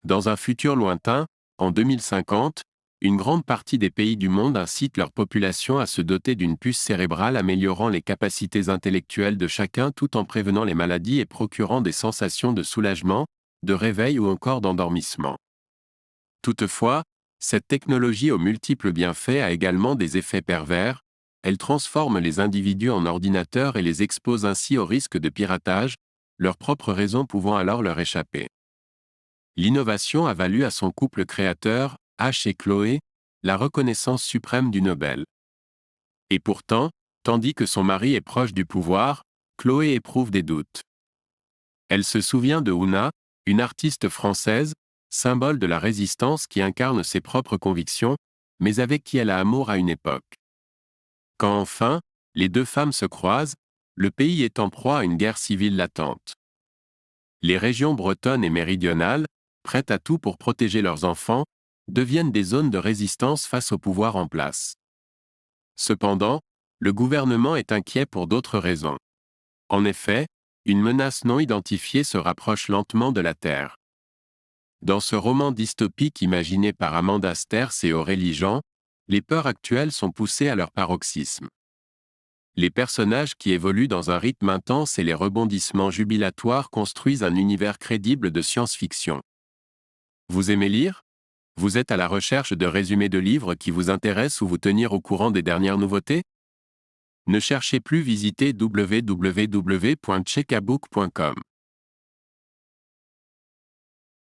Dans un futur lointain, en 2050, une grande partie des pays du monde incitent leur population à se doter d'une puce cérébrale améliorant les capacités intellectuelles de chacun tout en prévenant les maladies et procurant des sensations de soulagement, de réveil ou encore d'endormissement. Toutefois, cette technologie aux multiples bienfaits a également des effets pervers. Elle transforme les individus en ordinateurs et les expose ainsi au risque de piratage, leurs propres raisons pouvant alors leur échapper. L'innovation a valu à son couple créateur, H et Chloé, la reconnaissance suprême du Nobel. Et pourtant, tandis que son mari est proche du pouvoir, Chloé éprouve des doutes. Elle se souvient de Ouna, une artiste française, symbole de la résistance qui incarne ses propres convictions, mais avec qui elle a amour à une époque. Quand enfin, les deux femmes se croisent, le pays est en proie à une guerre civile latente. Les régions bretonnes et méridionales, prêtes à tout pour protéger leurs enfants, deviennent des zones de résistance face au pouvoir en place. Cependant, le gouvernement est inquiet pour d'autres raisons. En effet, une menace non identifiée se rapproche lentement de la Terre. Dans ce roman dystopique imaginé par Amanda Sterz et Aurélie Jean, les peurs actuelles sont poussées à leur paroxysme. Les personnages qui évoluent dans un rythme intense et les rebondissements jubilatoires construisent un univers crédible de science-fiction. Vous aimez lire? Vous êtes à la recherche de résumés de livres qui vous intéressent ou vous tenir au courant des dernières nouveautés? Ne cherchez plus, visitez www.chekabook.com.